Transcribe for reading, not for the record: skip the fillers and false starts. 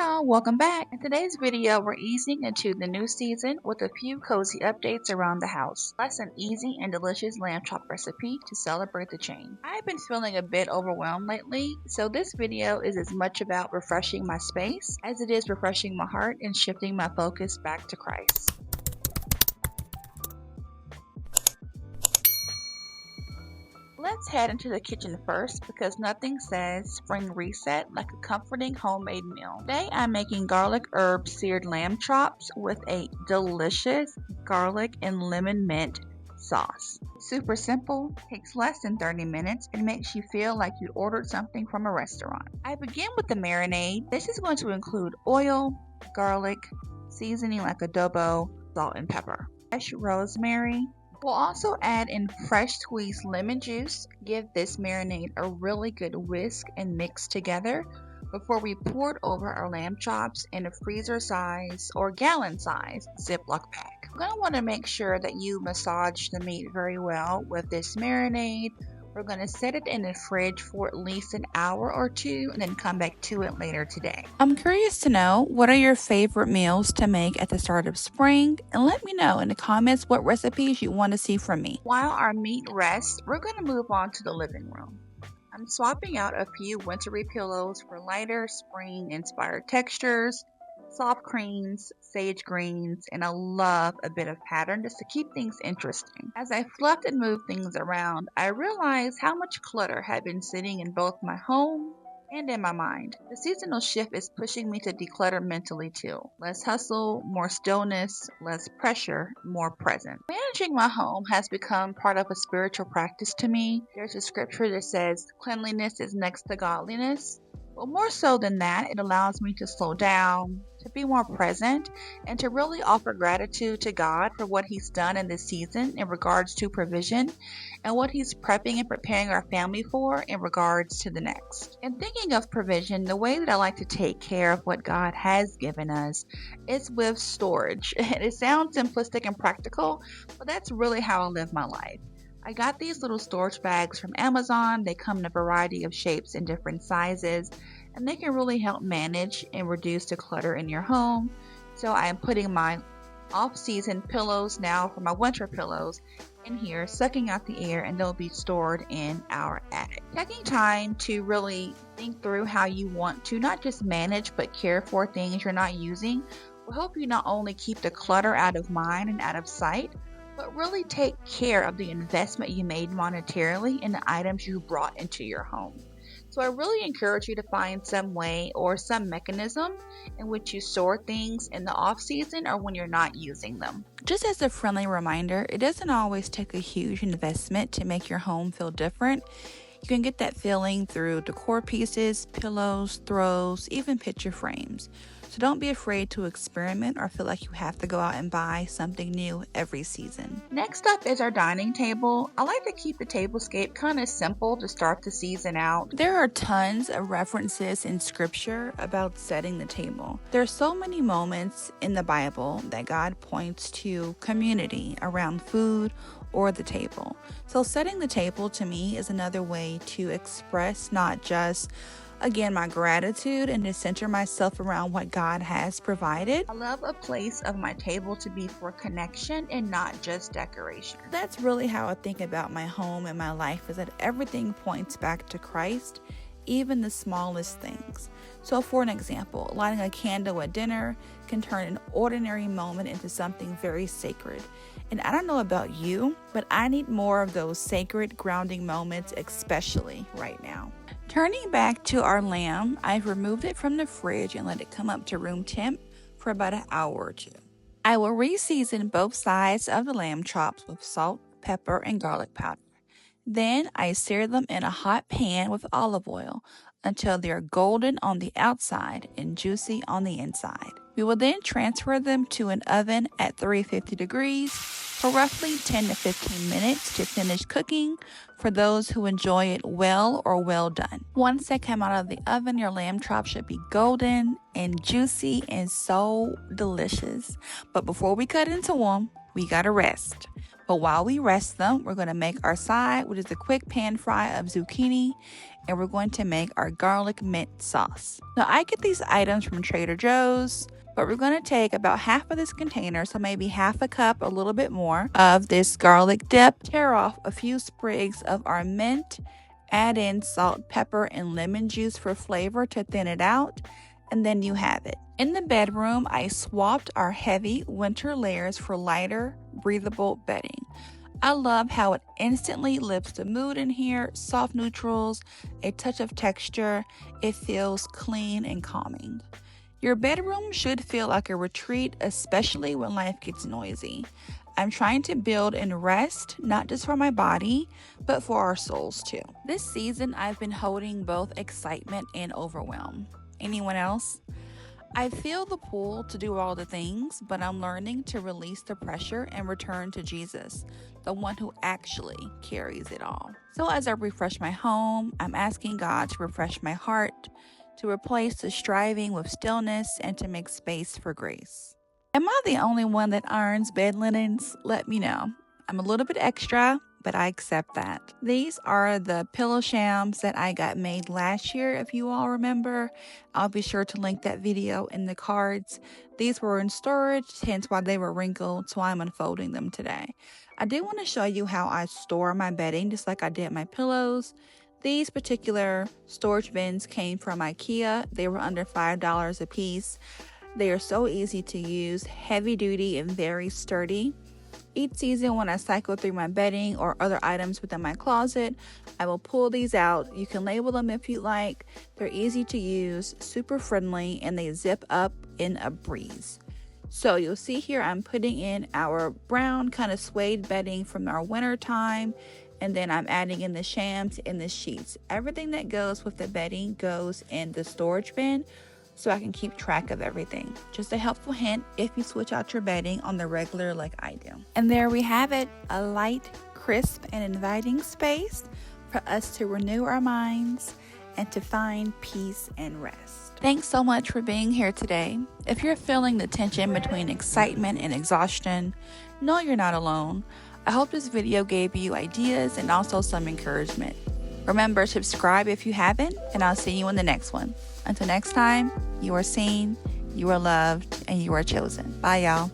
y'all, welcome back. In today's video, we're easing into the new season with a few cozy updates around the house, plus an easy and delicious lamb chop recipe to celebrate the change. I've been feeling a bit overwhelmed lately, so this video is as much about refreshing my space as it is refreshing my heart and shifting my focus back to Christ. Let's head into the kitchen first because nothing says spring reset like a comforting homemade meal. Today I'm making garlic herb seared lamb chops with a delicious garlic and lemon mint sauce. Super simple, takes less than 30 minutes, and makes you feel like you ordered something from a restaurant. I begin with the marinade. This is going to include oil, garlic, seasoning like adobo, salt and pepper, fresh rosemary. We'll also add in fresh squeezed lemon juice. Give this marinade a really good whisk and mix together before we pour it over our lamb chops in a freezer size or gallon size Ziploc pack. You're going to want to make sure that you massage the meat very well with this marinade. We're going to set it in the fridge for at least an hour or two and then come back to it later today. I'm curious to know, what are your favorite meals to make at the start of spring? And let me know in the comments what recipes you want to see from me. While our meat rests, we're going to move on to the living room. I'm swapping out a few wintry pillows for lighter spring-inspired textures, soft creams, sage greens, and I love a bit of pattern just to keep things interesting. As I fluffed and moved things around, I realized how much clutter had been sitting in both my home and in my mind. The seasonal shift is pushing me to declutter mentally too. Less hustle, more stillness, less pressure, more present. Managing my home has become part of a spiritual practice to me. There's a scripture that says cleanliness is next to godliness. But more so than that, it allows me to slow down, to be more present, and to really offer gratitude to God for what He's done in this season in regards to provision and what He's prepping and preparing our family for in regards to the next. And thinking of provision, the way that I like to take care of what God has given us is with storage. It sounds simplistic and practical, but that's really how I live my life. I got these little storage bags from Amazon. They come in a variety of shapes and different sizes, and they can really help manage and reduce the clutter in your home. So I am putting my off-season pillows now for my winter pillows in here, sucking out the air, and they'll be stored in our attic. Taking time to really think through how you want to not just manage but care for things you're not using will help you not only keep the clutter out of mind and out of sight, but really take care of the investment you made monetarily in the items you brought into your home. So I really encourage you to find some way or some mechanism in which you store things in the off season or when you're not using them. Just as a friendly reminder, it doesn't always take a huge investment to make your home feel different. You can get that feeling through decor pieces, pillows, throws, even picture frames. So don't be afraid to experiment or feel like you have to go out and buy something new every season. Next up is our dining table. I like to keep the tablescape kind of simple to start the season out. There are tons of references in scripture about setting the table. There are so many moments in the Bible that God points to community around food or the table. So setting the table to me is another way to express not just my gratitude and to center myself around what God has provided. I love a place of my table to be for connection and not just decoration. That's really how I think about my home and my life, is that everything points back to Christ, even the smallest things. So for an example, lighting a candle at dinner can turn an ordinary moment into something very sacred. And I don't know about you, but I need more of those sacred grounding moments, especially right now. Turning back to our lamb, I've removed it from the fridge and let it come up to room temp for about an hour or two. I will re-season both sides of the lamb chops with salt, pepper, and garlic powder. Then I sear them in a hot pan with olive oil until they're golden on the outside and juicy on the inside. We will then transfer them to an oven at 350 degrees for roughly 10 to 15 minutes to finish cooking for those who enjoy it well or well done. Once they come out of the oven, your lamb chops should be golden and juicy and so delicious. But before we cut into them, we gotta rest. But while we rest them, we're going to make our side, which is a quick pan fry of zucchini and we're going to make our garlic mint sauce. Now I get these items from Trader Joe's, but we're going to take about half of this container, so maybe half a cup, a little bit more, of this garlic dip. Tear off a few sprigs of our mint, add in salt, pepper, and lemon juice for flavor to thin it out, and then you have it. In the bedroom, I swapped our heavy winter layers for lighter, breathable bedding. I love how it instantly lifts the mood in here, soft neutrals, a touch of texture. It feels clean and calming. Your bedroom should feel like a retreat, especially when life gets noisy. I'm trying to build in rest, not just for my body, but for our souls too. This season, I've been holding both excitement and overwhelm. Anyone else? I feel the pull to do all the things, but I'm learning to release the pressure and return to Jesus, the one who actually carries it all. So as I refresh my home, I'm asking God to refresh my heart, to replace the striving with stillness, and to make space for grace. Am I the only one that irons bed linens? Let me know. I'm a little bit extra, but I accept that. These are the pillow shams that I got made last year, if you all remember. I'll be sure to link that video in the cards. These were in storage, hence why they were wrinkled, so I'm unfolding them today. I did want to show you how I store my bedding, just like I did my pillows. These particular storage bins came from IKEA. They were under $5 a piece. They are so easy to use, heavy duty, and very sturdy. Each season when I cycle through my bedding or other items within my closet, I will pull these out. You can label them if you like. They're easy to use, super friendly, and they zip up in a breeze. So you'll see here I'm putting in our brown kind of suede bedding from our winter time, and then I'm adding in the shams and the sheets. Everything that goes with the bedding goes in the storage bin, so I can keep track of everything. Just a helpful hint if you switch out your bedding on the regular like I do. And there we have it, a light, crisp, and inviting space for us to renew our minds and to find peace and rest. Thanks so much for being here today. If you're feeling the tension between excitement and exhaustion, know you're not alone. I hope this video gave you ideas and also some encouragement. Remember to subscribe if you haven't, and I'll see you in the next one. Until next time, you are seen, you are loved, and you are chosen. Bye, y'all.